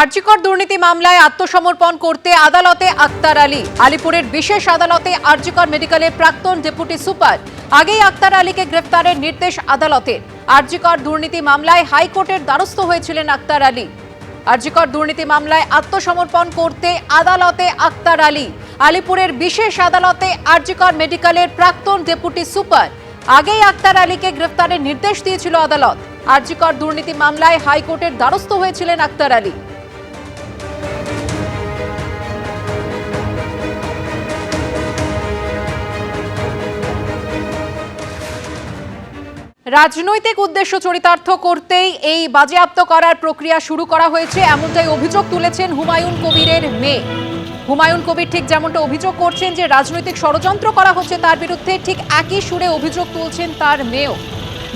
আরজিকর দুর্নীতি মামলায় আত্মসমর্পণ করতে আদালতে আক্তার আলী। আলিপুরের বিশেষ আদালতে আরজিকর মেডিকেলের প্রাক্তন ডেপুটি সুপার। আগেই আক্তার আলীকে গ্রেফতারের নির্দেশ আদালতের। আরজিকর দুর্নীতি মামলায় হাইকোর্টের দ্বারস্থ হয়েছিলেন আক্তার আলী। আরজিকর দুর্নীতি মামলায় আত্মসমর্পণ করতে আদালতে আক্তার আলী। আলিপুরের বিশেষ আদালতে আরজিকর মেডিকেলের প্রাক্তন ডেপুটি সুপার। আগেই আক্তার আলীকে গ্রেফতারের নির্দেশ দিয়েছিল আদালত। আরজিকর দুর্নীতি মামলায় হাইকোর্টের দ্বারস্থ হয়েছিলেন আক্তার আলী। রাজনৈতিক উদ্দেশ্য চরিতার্থ করতেই এই বাজেয়াপ্ত করার প্রক্রিয়া শুরু করা হয়েছে, এমনটাই অভিযোগ তুলেছেন হুমায়ুন কবিরের মেয়ে। হুমায়ুন কবির ঠিক যেমনটা অভিযোগ করছেন যে রাজনৈতিক ষড়যন্ত্র করা হচ্ছে তার বিরুদ্ধে, ঠিক একই সুরে অভিযোগ তুলছেন তার মেয়েও।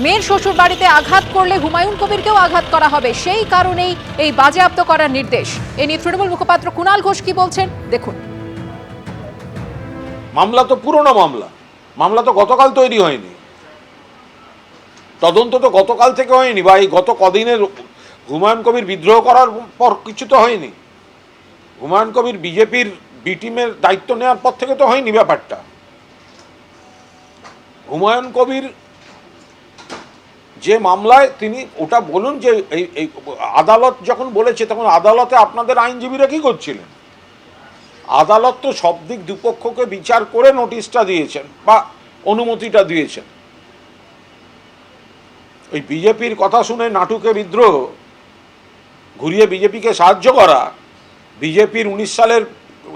মেয়ের শ্বশুর বাড়িতে আঘাত করলে হুমায়ুন কবিরকেও আঘাত করা হবে, সেই কারণেই এই বাজেয়াপ্ত করার নির্দেশ। এ নিয়ে তৃণমূল মুখপাত্র কুণাল ঘোষ কি বলছেন দেখুন। মামলা তো পুরনো মামলা তো গতকাল তৈরি হয়নি, তদন্ত তো গতকাল থেকে হয়নি, বা এই গত কদিনের হুমায়ুন কবির বিদ্রোহ করার পর কিছু তো হয়নি। হুমায়ুন কবির বিজেপির বি টিমের দায়িত্ব নেওয়ার পর থেকে তো হয়নি ব্যাপারটা। হুমায়ুন কবির যে মামলায় তিনি ওটা বলুন যে এই আদালত যখন বলেছে তখন আদালতে আপনাদের আইনজীবীরা কি করছিলেন? আদালত তো সব দিক দুপক্ষকে বিচার করে নোটিশটা দিয়েছেন বা অনুমতিটা দিয়েছেন। ওই বিজেপির কথা শুনে নাটুকে বিদ্রোহ ঘুরিয়ে বিজেপিকে সাহায্য করা, বিজেপির 19 সালের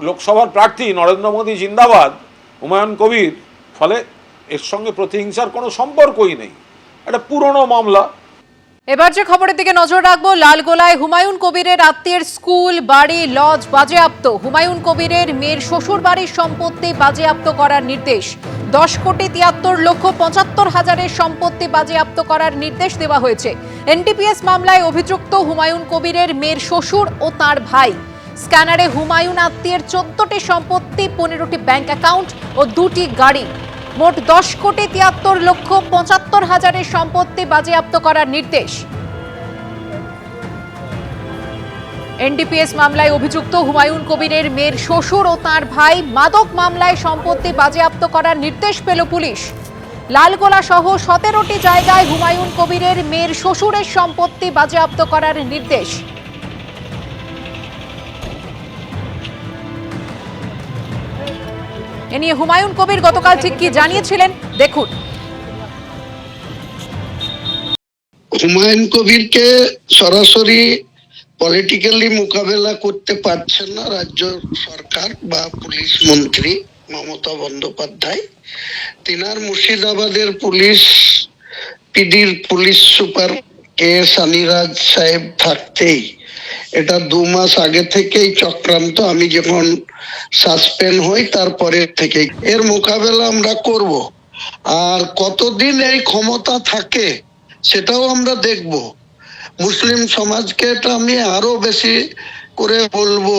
লোকসভার প্রার্থী নরেন্দ্র মোদী জিন্দাবাদ হুমায়ুন কবির, ফলে এর সঙ্গে প্রতিহিংসার কোনো সম্পর্কই নেই, এটা পুরনো মামলা। এবার যে খবরের দিকে নজর রাখবো, লালগোলায় হুমায়ুন কবিরের আত্মীয়ের স্কুল, বাড়ি, লজ বাজেয়াপ্ত। হুমায়ুন কবিরের মেয়ের শ্বশুর বাড়ির সম্পত্তি বাজেয়াপ্ত করার নির্দেশ। 10,73,75,000 সম্পত্তি বাজেয়াপ্ত করার নির্দেশ দেওয়া হয়েছে। এনডিপিএস মামলায় অভিযুক্ত হুমায়ুন কবিরের মেয়ের শ্বশুর ও তার ভাই। স্ক্যানারে হুমায়ুন আত্মীয়ের 14টি সম্পত্তি, 15টি ব্যাংক অ্যাকাউন্ট ও 2টি গাড়ি। মোট 10,73,75,000 সম্পত্তি বাজেয়াপ্ত করার নির্দেশ। এনডিপিএস মামলায় অভিযুক্ত হুমায়ুন কবিরের মেয়ের শ্বশুর ও তার ভাই। মাদক মামলায় সম্পত্তি বাজেয়াপ্ত করার নির্দেশ পেল পুলিশ। লালগোলা সহ 17টি জায়গায় হুমায়ুন কবিরের মেয়ের শ্বশুরের সম্পত্তি বাজেয়াপ্ত করার নির্দেশ। এ নিয়ে হুমায়ুন কবির গতকাল ঠিক কি জানিয়েছিলেন দেখুন। হুমায়ুন কবিরকে সরাসরি পলিটিক্যালি মোকাবেলা করতে পারছেন না রাজ্য সরকার বা পুলিশ মন্ত্রী মমতা বন্দ্যোপাধ্যায়। তিনার মুর্শিদাবাদের পুলিশ পিডির পুলিশ সুপার কে সানিরাজ সাহেব থাকতেই এটা 2 মাস আগে থেকেই চক্রান্ত। আমি যখন সাসপেন্ড হই তারপরে থেকে এর মোকাবেলা আমরা করব। আর কতদিন এই ক্ষমতা থাকে সেটাও আমরা দেখব। মুসলিম সমাজকে এটা আমি আরো বেশি করে বলবো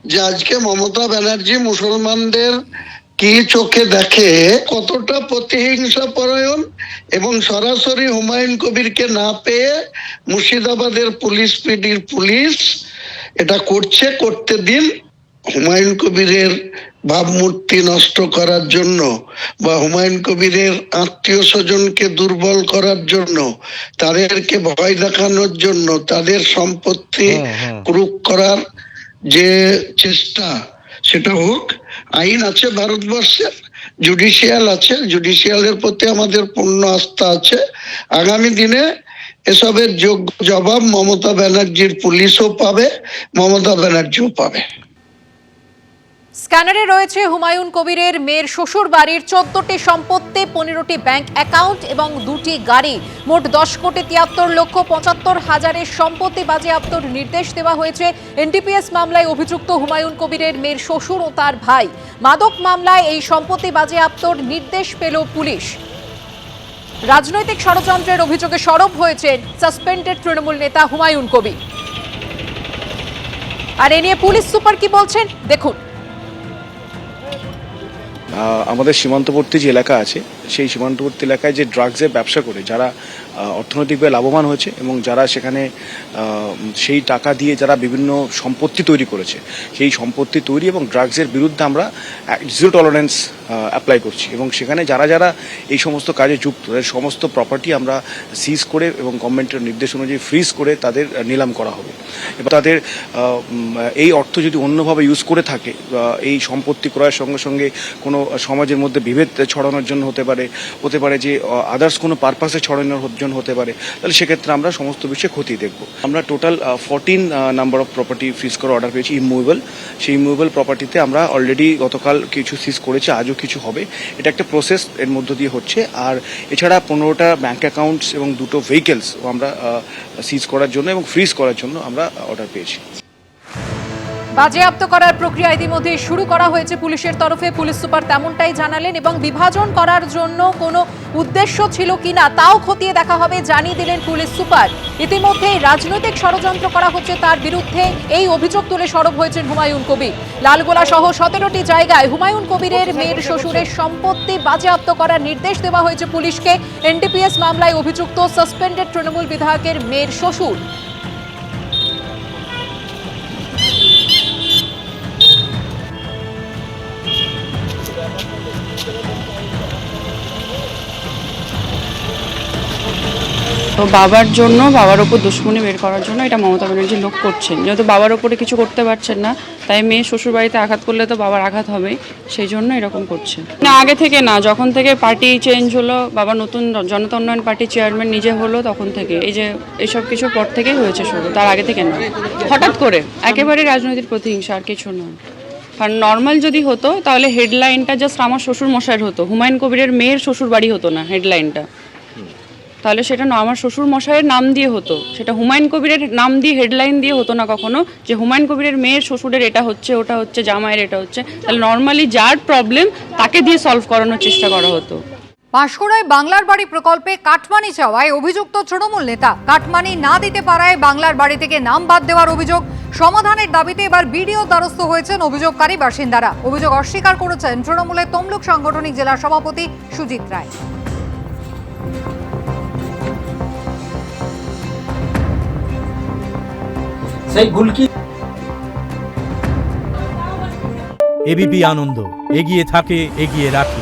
যে আজকে মমতা ব্যানার্জি মুসলমানদের কি চোখে দেখে, কতটা প্রতিহিংসা পরায়ণ, এবং সরাসরি হুমায়ুন কবিরকে না পেয়ে মুর্শিদাবাদের পুলিশ পিডির পুলিশ এটা করতে দিন। হুমায়ুন কবিরের ভাবমূর্তি নষ্ট করার জন্য বা হুমায়ুন কবিরের আত্মীয় স্বজনকে দুর্বল করার জন্য, তাদেরকে ভয় দেখানোর জন্য, তাদের সম্পত্তি ক্রুক করার যে চেষ্টা সেটা হোক। আইন আছে ভারতবর্ষের, জুডিশিয়াল আছে, জুডিশিয়ালের প্রতি আমাদের পূর্ণ আস্থা আছে। আগামী দিনে এসবের যোগ্য জবাব মমতা ব্যানার্জির পুলিশও পাবে, মমতা ব্যানার্জিও পাবে। স্ক্যানারে রয়েছে হুমায়ুন কবিরের মেয়ের শ্বশুর বাড়ির 14টি সম্পত্তি, 15টি ব্যাংক অ্যাকাউন্ট এবং 2টি গাড়ি। মোট 10,73,75,000 সম্পত্তি বাজেয়াপ্তর নির্দেশ দেওয়া হয়েছে। এনডিপিএস মামলায় অভিযুক্ত হুমায়ুন কবিরের মেয়ের শ্বশুর ও তার ভাই। মাদক মামলায় এই সম্পত্তি বাজেয়াপ্তর নির্দেশ পেল পুলিশ। রাজনৈতিক ষড়যন্ত্রের অভিযোগে সরব হয়েছে সাসপেন্ডেড তৃণমূল নেতা হুমায়ুন কবির। আর এ নিয়ে পুলিশ সুপার কি বলছেন দেখুন। আমাদের সীমান্তবর্তী যে এলাকা আছে সেই সীমান্তবর্তী এলাকায় যে ড্রাগসের ব্যবসা করে যারা অর্থনৈতিকভাবে লাভবান হয়েছে এবং যারা সেখানে সেই টাকা দিয়ে যারা বিভিন্ন সম্পত্তি তৈরি করেছে, সেই সম্পত্তি তৈরি এবং ড্রাগসের বিরুদ্ধে আমরা জিরো টলারেন্স অ্যাপ্লাই করছি এবং সেখানে যারা যারা এই সমস্ত কাজে যুক্ত তাদের সমস্ত প্রপার্টি আমরা সিজ করে এবং গভর্নমেন্টের নির্দেশ অনুযায়ী ফ্রিজ করে তাদের নিলাম করা হবে। এবং তাদের এই অর্থ যদি অন্যভাবে ইউজ করে থাকে, এই সম্পত্তি ক্রয়ের সঙ্গে সঙ্গে কোনো সমাজের মধ্যে বিভেদ ছড়ানোর জন্য হতে পারে যে আদার্স কোনো পারপাসে ছড়ানোর জন্য হতে পারে, তাহলে সেক্ষেত্রে আমরা সমস্ত বিষয়ে খতিয়ে দেখব। আমরা total 14 number of property fridge করার অর্ডার পেয়েছি ইমুভেবল। সেই ইমুভেবল প্রপার্টিতে আমরা অলরেডি গতকাল কিছু সিজ করেছি, আজও কিছু হবে। এটা একটা প্রসেস এর মধ্য দিয়ে হচ্ছে। আর এছাড়া 15টা ব্যাঙ্ক অ্যাকাউন্টস এবং 2টো ভেহিকেলস আমরা সিজ করার জন্য এবং ফ্রিজ করার জন্য আমরা অর্ডার পেয়েছি। বাজেয়াপ্ত করার প্রক্রিয়া ইতিমধ্যে শুরু করা হয়েছে পুলিশের তরফে। পুলিশ সুপার তেমনটাই জানালেন এবং বিভাজন করার জন্য কোনো উদ্দেশ্য ছিল কিনা তাও খতিয়ে দেখা হবে জানিয়ে দিলেন পুলিশ সুপার। ইতিমধ্যেই রাজনৈতিক ষড়যন্ত্র করা হচ্ছে তার বিরুদ্ধে এই অভিযোগ তুলে সরব হয়েছেন হুমায়ুন কবির। লালগোলা সহ 17টি জায়গায় হুমায়ুন কবিরের মেয়ের শ্বশুরের সম্পত্তি বাজেয়াপ্ত করার নির্দেশ দেওয়া হয়েছে পুলিশকে। এনডিপিএস মামলায় অভিযুক্ত সাসপেন্ডেড তৃণমূল বিধায়কের মেয়ের শ্বশুর। তো বাবার জন্য, বাবার ওপর দুশ্মনী বের করার জন্য এটা মমতা ব্যানার্জি লোক করছেন। যেহেতু বাবার ওপরে কিছু করতে পারছেন না, তাই মেয়ে শ্বশুর বাড়িতে আঘাত করলে তো বাবার আঘাত হবেই, সেই জন্য এরকম করছে। না, আগে থেকে না, যখন থেকে পার্টি চেঞ্জ হলো, বাবা নতুন জনতা উন্নয়ন পার্টির চেয়ারম্যান নিজে হলো, তখন থেকে এই যে এইসব কিছুর পর থেকেই হয়েছে শুরু, তার আগে থেকে না। হঠাৎ করে একেবারে রাজনৈতিক প্রতিহিংসা, আর কিছু নয়। কারণ নর্মাল যদি হতো তাহলে হেডলাইনটা জাস্ট আমার শ্বশুর মশাইয়ের হতো, হুমায়ুন কবিরের মেয়ের শ্বশুর বাড়ি হতো না হেডলাইনটা। তাহলে সেটা না আমার শ্বশুর মশাইয়ের নাম দিয়ে হতো, সেটা হুমায়ুন কবিরের নাম দিয়ে হেডলাইন দিয়ে হতো না কখনো যে হুমায়ুন কবিরের মেয়ের শ্বশুরের এটা হচ্ছে, ওটা হচ্ছে, জামাইয়ের এটা হচ্ছে। তাহলে নর্মালি যার প্রবলেম তাকে দিয়ে সলভ করানোর চেষ্টা করা হতো। পাঁশকুড়ায় বাংলার বাড়ি প্রকল্পে কাটমানি চাওয়ায় অভিযুক্ত তৃণমূল নেতা। কাটমানি না দিতে পারায় বাংলার বাড়ি থেকে নাম বাদ দেওয়ার অভিযোগ। সমাধানের দাবিতে এবার বিডিও দ্বারস্থ হয়েছেন অভিযোগকারী বাসিন্দারা। অভিযোগ অস্বীকার করেছেন তৃণমূলের তমলুক সাংগঠনিক জেলা সভাপতি সুজিত রায়। এবিপি আনন্দ এগিয়ে থাকে, এগিয়ে রাখে।